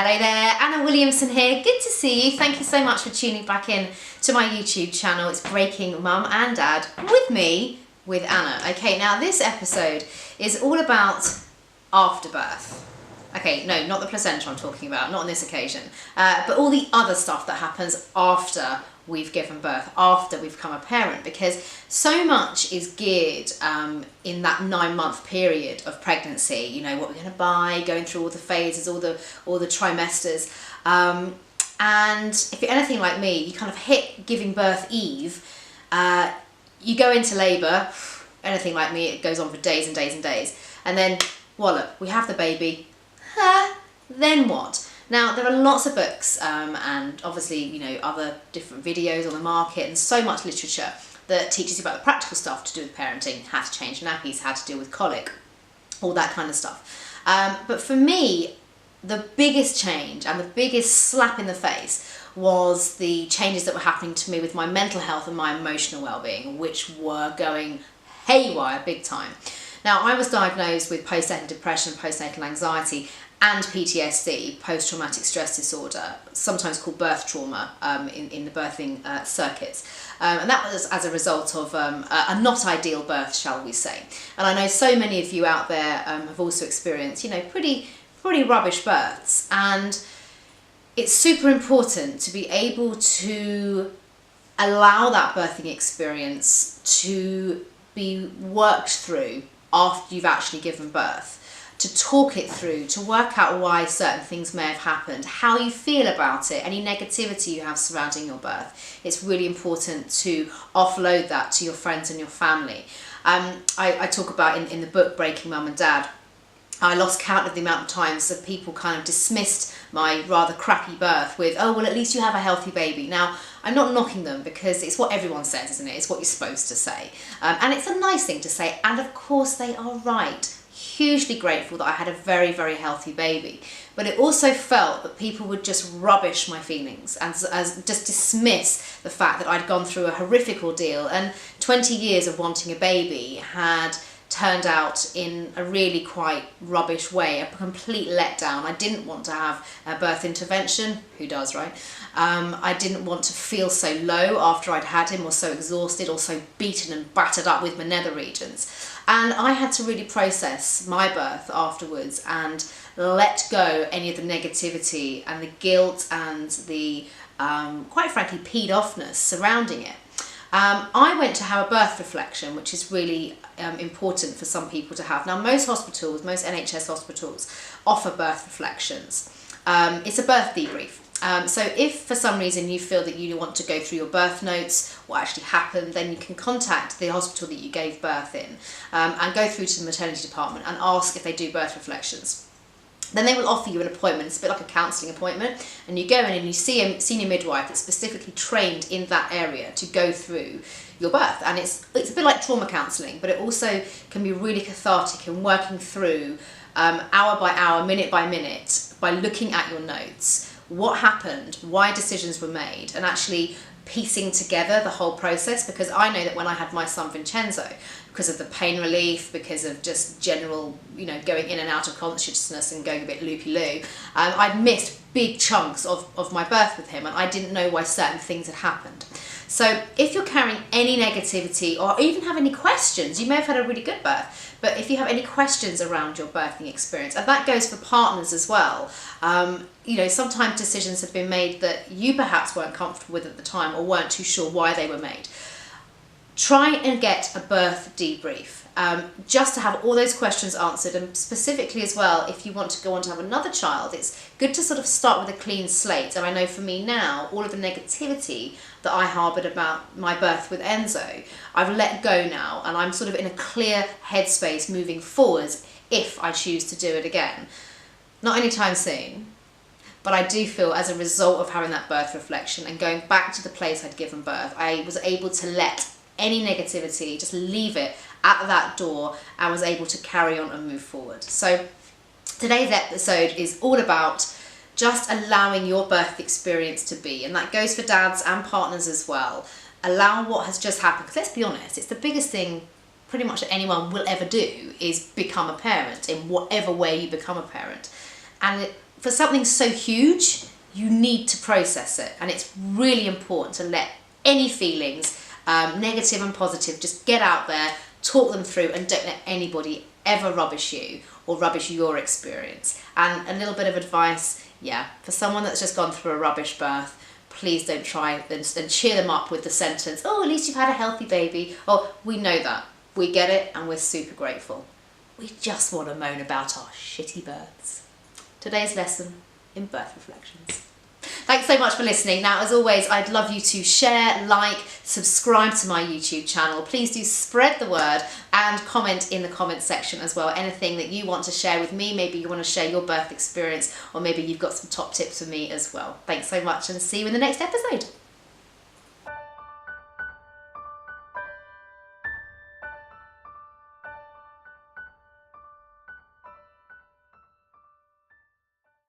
Hello there, Anna Williamson here. Good to see you. Thank you so much for tuning back in to my YouTube channel. It's Breaking Mum and Dad with me, with Anna. Okay, now this episode is all about afterbirth. Okay, no, not the placenta I'm talking about, not on this occasion, but all the other stuff that happens after we've given birth, after we've become a parent, because so much is geared in that 9-month period of pregnancy. You know, what we're going to buy, going through all the phases, all the trimesters, and if you're anything like me, you kind of hit giving birth eve, you go into labour. Anything like me, it goes on for days and days and days, and then voila, we have the baby. Then what? Now, there are lots of books and obviously, you know, other different videos on the market and so much literature that teaches you about the practical stuff to do with parenting, how to change nappies, how to deal with colic, all that kind of stuff. But for me, the biggest change and the biggest slap in the face was the changes that were happening to me with my mental health and my emotional well-being, which were going haywire big time. Now, I was diagnosed with postnatal depression, postnatal anxiety, and PTSD, post-traumatic stress disorder, sometimes called birth trauma in the birthing circuits. And that was as a result of a not ideal birth, shall we say. And I know so many of you out there have also experienced, you know, pretty rubbish births. And it's super important to be able to allow that birthing experience to be worked through after you've actually given birth, to talk it through, to work out why certain things may have happened, how you feel about it, any negativity you have surrounding your birth. It's really important to offload that to your friends and your family. I talk about in the book Breaking Mum and Dad, I lost count of the amount of times that people kind of dismissed my rather crappy birth with, oh, well, at least you have a healthy baby. Now, I'm not knocking them because it's what everyone says, isn't it? It's what you're supposed to say. And it's a nice thing to say. And of course they are right. Hugely grateful that I had a very, very healthy baby. But it also felt that people would just rubbish my feelings and just dismiss the fact that I'd gone through a horrific ordeal, and 20 years of wanting a baby had turned out in a really quite rubbish way, a complete letdown. I didn't want to have a birth intervention. Who does, right? I didn't want to feel so low after I'd had him, or so exhausted, or so beaten and battered up with my nether regions. And I had to really process my birth afterwards and let go any of the negativity and the guilt and the, quite frankly, peed offness surrounding it. I went to have a birth reflection, which is really important for some people to have. Now, most hospitals, most NHS hospitals offer birth reflections. It's a birth debrief. So if for some reason you feel that you want to go through your birth notes, what actually happened, then you can contact the hospital that you gave birth in and go through to the maternity department and ask if they do birth reflections. Then they will offer you an appointment. It's a bit like a counselling appointment, and you go in and you see a senior midwife that's specifically trained in that area to go through your birth. And it's a bit like trauma counselling, but it also can be really cathartic in working through hour by hour, minute by minute, by looking at your notes, what happened, why decisions were made, and actually piecing together the whole process. Because I know that when I had my son Vincenzo, because of the pain relief, because of just general, you know, going in and out of consciousness and going a bit loopy-loo, I'd missed big chunks of my birth with him, and I didn't know why certain things had happened. So if you're carrying any negativity or even have any questions, you may have had a really good birth, but if you have any questions around your birthing experience, and that goes for partners as well, you know, sometimes decisions have been made that you perhaps weren't comfortable with at the time or weren't too sure why they were made. Try and get a birth debrief, just to have all those questions answered, and specifically as well, if you want to go on to have another child, it's good to sort of start with a clean slate. And I know for me now, all of the negativity that I harboured about my birth with Enzo, I've let go now, and I'm sort of in a clear headspace moving forwards if I choose to do it again. Not anytime soon, but I do feel as a result of having that birth reflection and going back to the place I'd given birth, I was able to let any negativity, just leave it at that door, and was able to carry on and move forward. So today's episode is all about just allowing your birth experience to be, and that goes for dads and partners as well. Allow what has just happened, because let's be honest, it's the biggest thing pretty much that anyone will ever do, is become a parent in whatever way you become a parent. And for something so huge, you need to process it, and it's really important to let any feelings, negative and positive, just get out there, talk them through, and don't let anybody ever rubbish you or rubbish your experience. And a little bit of advice, for someone that's just gone through a rubbish birth, please don't try and cheer them up with the sentence, oh, at least you've had a healthy baby. Oh, we know that. We get it, and we're super grateful. We just want to moan about our shitty births. Today's lesson in Birth Reflections. Thanks so much for listening. Now, as always, I'd love you to share, like, subscribe to my YouTube channel. Please do spread the word and comment in the comment section as well. Anything that you want to share with me, maybe you want to share your birth experience, or maybe you've got some top tips for me as well. Thanks so much, and see you in the next episode.